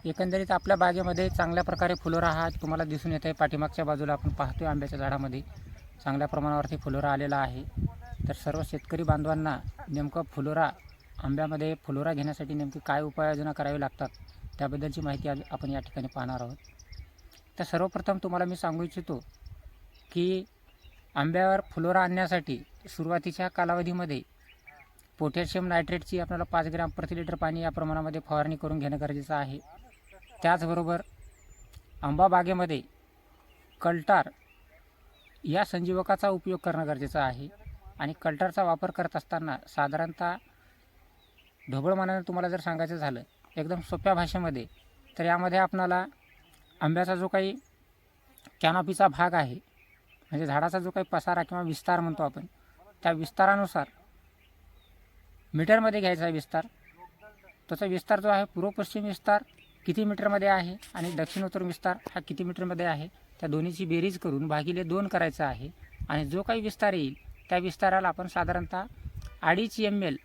एकंदरीत आपल्या बागेमध्ये चांगल्या प्रकारे फुलोरा हा तुम्हाला दिसून येत आहे। पाठीमागच्या बाजूला आपण पाहतोय आंब्याच्या झाडामध्ये चांगल्या प्रमाणावरती फुलोरा आलेला आहे। तर सर्व शेतकरी बांधवांना नेमकं फुलोरा आंब्यामध्ये फुलोरा घेण्यासाठी नेमकी काय उपाययोजना करावी लागतात त्याबद्दलची माहिती आज आपण या ठिकाणी पाहणार आहोत। तर सर्वप्रथम तुम्हाला मी सांगू इच्छितो की आंब्यावर फुलोरा आणण्यासाठी सुरुवातीच्या कालावधीमध्ये पोटॅशियम नायट्रेटची आपल्याला 5 ग्रॅम प्रति लिटर पाणी या प्रमाणामध्ये फवारणी करून घेणं गरजेचं आहे। त्याचबरोबर आंबा बागेमध्ये कल्टार या संजीवकाचा उपयोग करणं गरजेचं आहे। आणि कल्टारचा वापर करत असताना साधारणतः ढोबळमानाने तुम्हाला जर सांगायचं झालं एकदम सोप्या भाषेमध्ये तर यामध्ये आपणाला आंब्याचा जो काही कॅनॉपीचा भाग आहे म्हणजे झाडाचा जो काही पसारा किंवा विस्तार म्हणतो आपण त्या विस्तारानुसार मीटरमध्ये घ्यायचा आहे विस्तार। त्याचा विस्तार जो आहे पूर्व पश्चिम विस्तार किती मीटरमध्ये आहे आणि दक्षिण उत्तर विस्तार हा किती मीटरमध्ये आहे त्या दोन्हीची बेरीज करून भागिले 2 करायचा आहे। आणि जो काही विस्तार येईल त्या विस्ताराला आपण साधारणतः 2.5 ml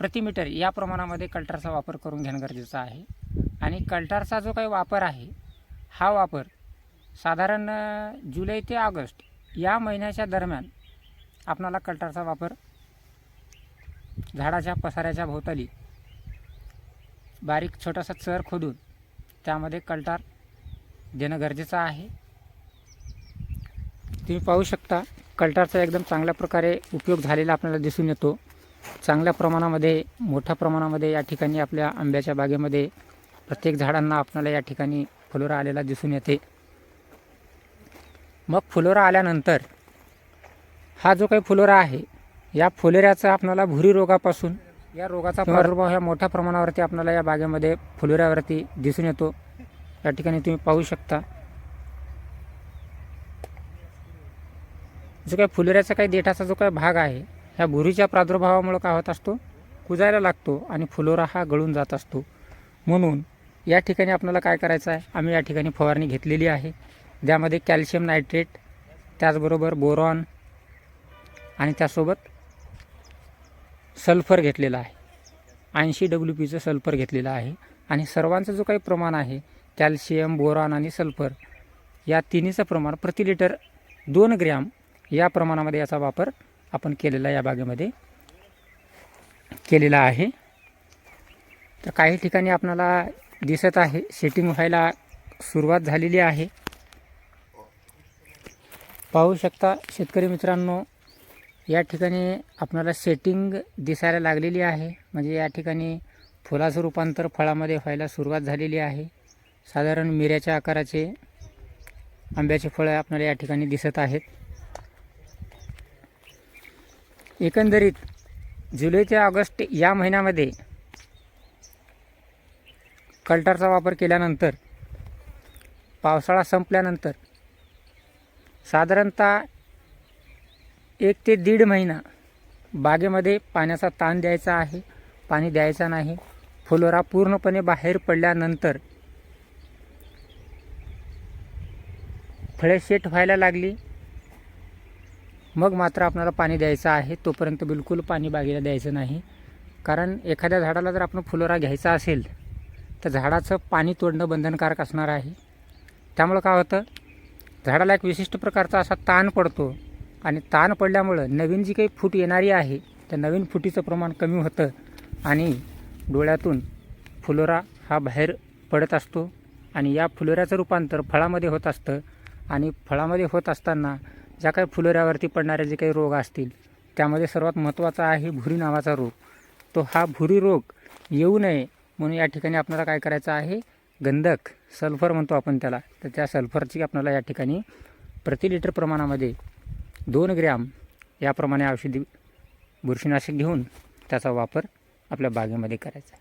प्रति मीटर या प्रमाणामध्ये कल्टारचा वापर करून घेणं गरजेचं आहे। आणि कल्टारचा जो काही वापर आहे हा वापर साधारण जुलै ते ऑगस्ट या महिन्याच्या दरम्यान आपणाला कल्टारचा वापर झाडाच्या पसाऱ्याच्या भोवताली बारीक छोटासा चर खोदून त्यामध्ये कल्टार देणं गरजेचं आहे। तुम्ही पाहू शकता कल्टारचा एकदम चांगल्या प्रकारे उपयोग झालेला आपल्याला दिसून येतो। चांगल्या प्रमाणामध्ये मोठ्या प्रमाणामध्ये या ठिकाणी आपल्या आंब्याच्या बागेमध्ये प्रत्येक झाडांना आपल्याला या ठिकाणी फुलोरा आलेला दिसून येते। मग फुलोरा आल्यानंतर हा जो काही फुलोरा आहे या फुलोऱ्याचा आपल्याला भुरी रोगापासून या रोगाचा प्रादुर्भाव ह्या मोठ्या प्रमाणावरती आपल्याला या बागेमध्ये फुलोऱ्यावरती दिसून येतो। या ठिकाणी तुम्ही पाहू शकता जो काही फुलोऱ्याचा काही देठाचा जो काही भाग आहे ह्या भुरीच्या प्रादुर्भावामुळे काय होत असतो कुजायला लागतो आणि फुलोरा हा गळून जात असतो। म्हणून या ठिकाणी आपल्याला काय करायचं आहे आम्ही या ठिकाणी फवारणी घेतलेली आहे ज्यामध्ये कॅल्शियम नायट्रेट त्याचबरोबर बोरॉन आणि त्यासोबत सल्फर घेतलेला आहे 80 WPचं सल्फर घेतलेलं आहे। आणि सर्वांचं जो काही प्रमाण आहे कॅल्शियम बोरॉन आणि सल्फर या तिन्हीचं प्रमाण प्रति लिटर 2 ग्रॅम या प्रमाणामध्ये याचा वापर आपण केलेला या बागेमध्ये केलेला आहे। तर काही ठिकाणी आपल्याला दिसत आहे सेटिंग व्हायला सुरुवात झालेली आहे। पाहू शकता शेतकरी मित्रांनो या ठिकाणी आपल्याला सेटिंग दिसायला लागलेली आहे म्हणजे या ठिकाणी फुलाचं रूपांतर फळामध्ये व्हायला सुरुवात झालेली आहे। साधारण मिऱ्याच्या आकाराचे आंब्याचे फळं आपल्याला या ठिकाणी दिसत आहेत। एकंदरीत जुलै ते ऑगस्ट या महिन्यामध्ये कल्टारचा वापर केल्यानंतर पावसाळा संपल्यानंतर साधारणतः 1 ते 1.5 महिना बागेमध्ये पाण्याचा ताण द्यायचा आहे, पाणी द्यायचा नाही। फुलोरा पूर्णपणे बाहेर पडल्यानंतर फळे सेट व्हायला लागली मग मात्र आपल्याला पाणी द्यायचं आहे। तोपर्यंत बिलकुल पाणी बागेला द्यायचं नाही कारण एखाद्या झाडाला जर आपण फुलोरा घ्यायचा असेल तर झाडाचं पाणी तोडणं बंधनकारक असणार आहे। त्यामुळे काय होतं झाडाला एक विशिष्ट प्रकारचा असा ताण पडतो आणि ताण पडल्यामुळं नवीन जी काही फूट येणारी आहे त्या नवीन फुटीचं प्रमाण कमी होतं आणि डोळ्यातून फुलोरा हा बाहेर पडत असतो आणि या फुलोऱ्याचं रूपांतर फळामध्ये होत असतं। आणि फळामध्ये होत असताना ज्या काही फुलोऱ्यावरती पडणारे जे काही रोग असतील त्यामध्ये सर्वात महत्त्वाचा आहे भुरी नावाचा रोग। तो हा भुरी रोग येऊ नये म्हणून या ठिकाणी आपल्याला काय करायचं आहे गंधक सल्फर म्हणतो आपण त्याला तर त्या सल्फरची आपल्याला या ठिकाणी प्रति लिटर प्रमाणामध्ये 2 ग्रॅम याप्रमाणे औषधी बुरशीनाशक घेऊन त्याचा वापर आपल्या बागेमध्ये करायचा।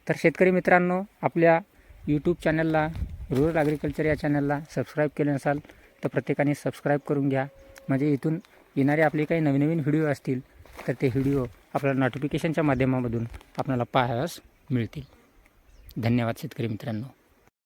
तर शेतकरी मित्रांनो आपल्या यूट्यूब चॅनलला रूरल ॲग्रिकल्चर या चॅनलला सबस्क्राईब केले नसाल तर प्रत्येकाने सबस्क्राईब करून घ्या म्हणजे इथून येणारे आपले काही नवीन नवीन व्हिडिओ असतील तर ते व्हिडिओ आपल्याला नोटिफिकेशनच्या माध्यमामधून आपल्याला पाहायला मिळतील। धन्यवाद शेतकरी मित्रांनो।